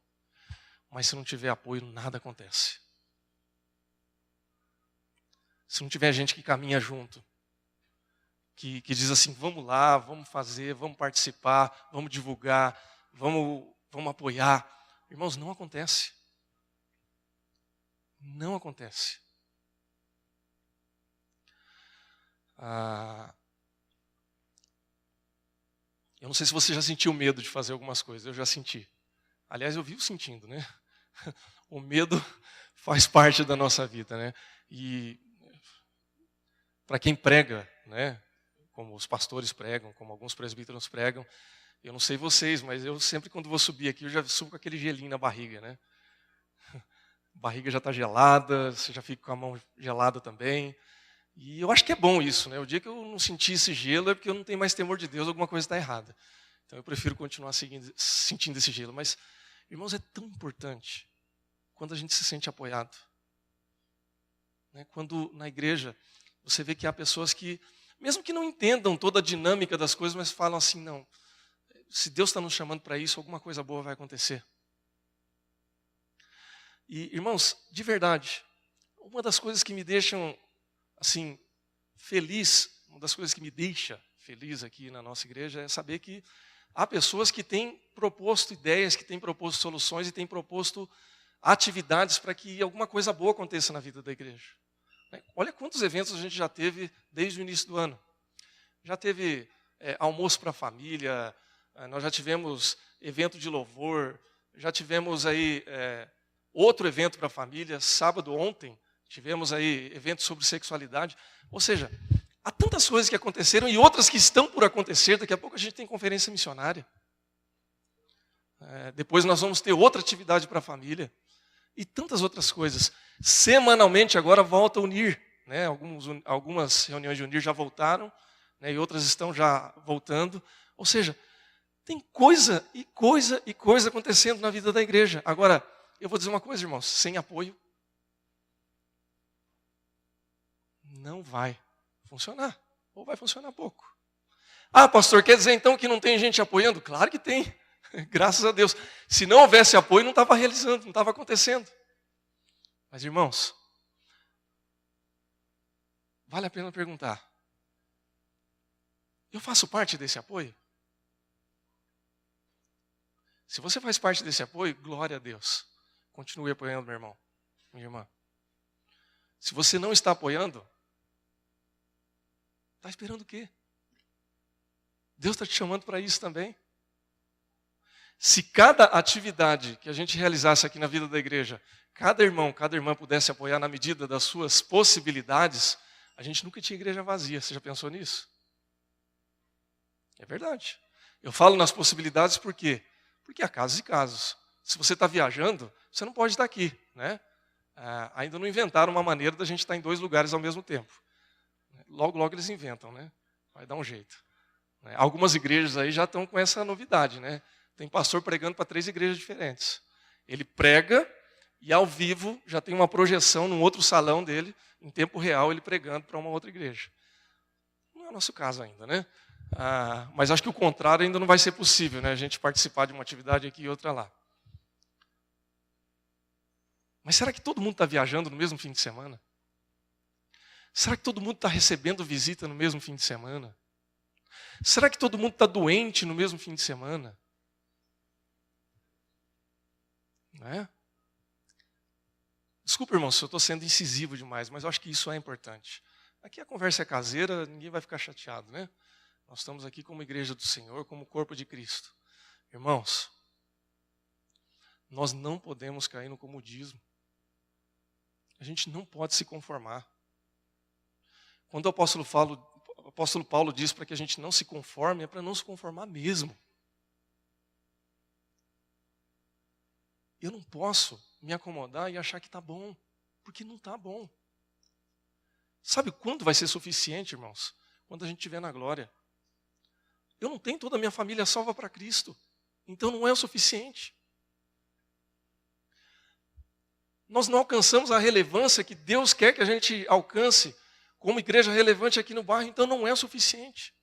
A: mas se não tiver apoio, nada acontece. Se não tiver gente que caminha junto, que diz assim, vamos lá, vamos fazer, vamos participar, vamos divulgar, vamos apoiar. Irmãos, não acontece. Não acontece. Eu não sei se você já sentiu medo de fazer algumas coisas, eu já senti. Aliás, eu vivo sentindo, né? O medo faz parte da nossa vida, né? E para quem prega, né? Como os pastores pregam, como alguns presbíteros pregam, eu não sei vocês, mas eu sempre quando vou subir aqui, eu já subo com aquele gelinho na barriga, né? A barriga já está gelada, você já fica com a mão gelada também. E eu acho que é bom isso, né? O dia que eu não sentir esse gelo é porque eu não tenho mais temor de Deus, alguma coisa está errada. Então eu prefiro continuar sentindo esse gelo. Mas, irmãos, é tão importante quando a gente se sente apoiado. Né? Quando na igreja você vê que há pessoas que, mesmo que não entendam toda a dinâmica das coisas, mas falam assim, não, se Deus está nos chamando para isso, alguma coisa boa vai acontecer. E, irmãos, de verdade, uma das coisas que me deixam assim, feliz, uma das coisas que me deixa feliz aqui na nossa igreja é saber que há pessoas que têm proposto ideias, que têm proposto soluções e têm proposto atividades para que alguma coisa boa aconteça na vida da igreja. Olha quantos eventos a gente já teve desde o início do ano. Já teve almoço para a família, nós já tivemos evento de louvor, já tivemos aí outro evento para a família, sábado ontem, tivemos aí eventos sobre sexualidade. Ou seja, há tantas coisas que aconteceram e outras que estão por acontecer. Daqui a pouco a gente tem conferência missionária. Depois nós vamos ter outra atividade para a família. E tantas outras coisas. Semanalmente agora volta a Unir. Né? Algumas reuniões de Unir já voltaram, né? E outras estão já voltando. Ou seja, tem coisa e coisa e coisa acontecendo na vida da igreja. Agora, eu vou dizer uma coisa, irmãos. Sem apoio, não vai funcionar. Ou vai funcionar pouco. Ah, pastor, quer dizer então que não tem gente apoiando? Claro que tem. Graças a Deus. Se não houvesse apoio, não estava realizando, não estava acontecendo. Mas, irmãos, vale a pena perguntar. Eu faço parte desse apoio? Se você faz parte desse apoio, glória a Deus. Continue apoiando, meu irmão, minha irmã. Se você não está apoiando, está esperando o quê? Deus está te chamando para isso também. Se cada atividade que a gente realizasse aqui na vida da igreja, cada irmão, cada irmã pudesse apoiar na medida das suas possibilidades, a gente nunca tinha igreja vazia. Você já pensou nisso? É verdade. Eu falo nas possibilidades por quê? Porque há casos e casos. Se você está viajando, você não pode estar aqui, né? Ainda não inventaram uma maneira da gente estar em 2 lugares ao mesmo tempo. Logo, logo eles inventam, né? Vai dar um jeito. Algumas igrejas aí já estão com essa novidade, né? Tem pastor pregando para 3 igrejas diferentes. Ele prega e ao vivo já tem uma projeção num outro salão dele, em tempo real, ele pregando para uma outra igreja. Não é o nosso caso ainda, né? Mas acho que o contrário ainda não vai ser possível, né? A gente participar de uma atividade aqui e outra lá. Mas será que todo mundo está viajando no mesmo fim de semana? Será que todo mundo está recebendo visita no mesmo fim de semana? Será que todo mundo está doente no mesmo fim de semana? Não é? Desculpa, irmão, se eu estou sendo incisivo demais, mas eu acho que isso é importante. Aqui a conversa é caseira, ninguém vai ficar chateado, né? Nós estamos aqui como igreja do Senhor, como corpo de Cristo. Irmãos, nós não podemos cair no comodismo. A gente não pode se conformar. Quando o apóstolo Paulo diz para que a gente não se conforme, é para não se conformar mesmo. Eu não posso me acomodar e achar que está bom, porque não está bom. Sabe quando vai ser suficiente, irmãos? Quando a gente estiver na glória. Eu não tenho toda a minha família salva para Cristo, então não é o suficiente. Nós não alcançamos a relevância que Deus quer que a gente alcance como igreja relevante aqui no bairro, então não é o suficiente.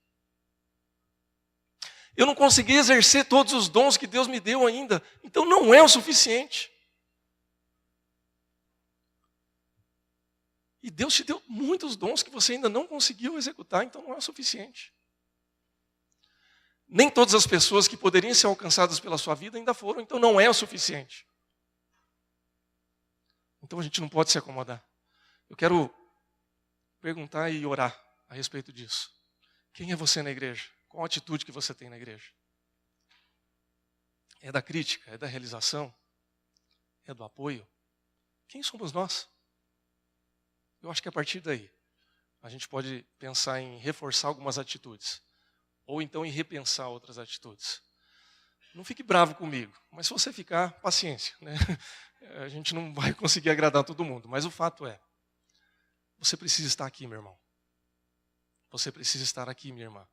A: Eu não consegui exercer todos os dons que Deus me deu ainda, então não é o suficiente. E Deus te deu muitos dons que você ainda não conseguiu executar, então não é o suficiente. Nem todas as pessoas que poderiam ser alcançadas pela sua vida ainda foram, então não é o suficiente. Então a gente não pode se acomodar. Eu quero perguntar e orar a respeito disso. Quem é você na igreja? Qual a atitude que você tem na igreja? É da crítica? É da realização? É do apoio? Quem somos nós? Eu acho que a partir daí, a gente pode pensar em reforçar algumas atitudes. Ou então em repensar outras atitudes. Não fique bravo comigo, mas se você ficar, paciência, né? A gente não vai conseguir agradar todo mundo, mas o fato é, você precisa estar aqui, meu irmão. Você precisa estar aqui, minha irmã.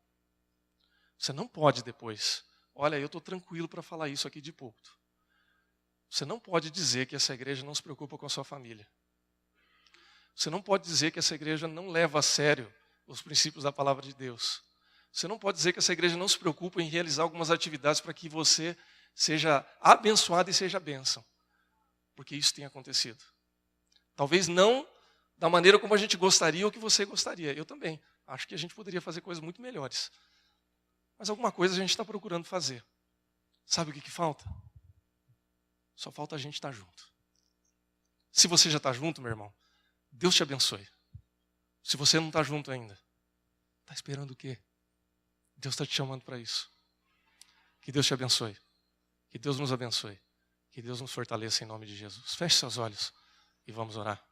A: Você não pode depois, olha, eu estou tranquilo para falar isso aqui de púlpito. Você não pode dizer que essa igreja não se preocupa com a sua família. Você não pode dizer que essa igreja não leva a sério os princípios da palavra de Deus. Você não pode dizer que essa igreja não se preocupa em realizar algumas atividades para que você seja abençoado e seja bênção. Porque isso tem acontecido. Talvez não da maneira como a gente gostaria ou que você gostaria. Eu também. Acho que a gente poderia fazer coisas muito melhores. Mas alguma coisa a gente está procurando fazer. Sabe o que falta? Só falta a gente estar junto. Se você já está junto, meu irmão, Deus te abençoe. Se você não está junto ainda, está esperando o quê? Deus está te chamando para isso. Que Deus te abençoe. Que Deus nos abençoe. Que Deus nos fortaleça em nome de Jesus. Feche seus olhos e vamos orar.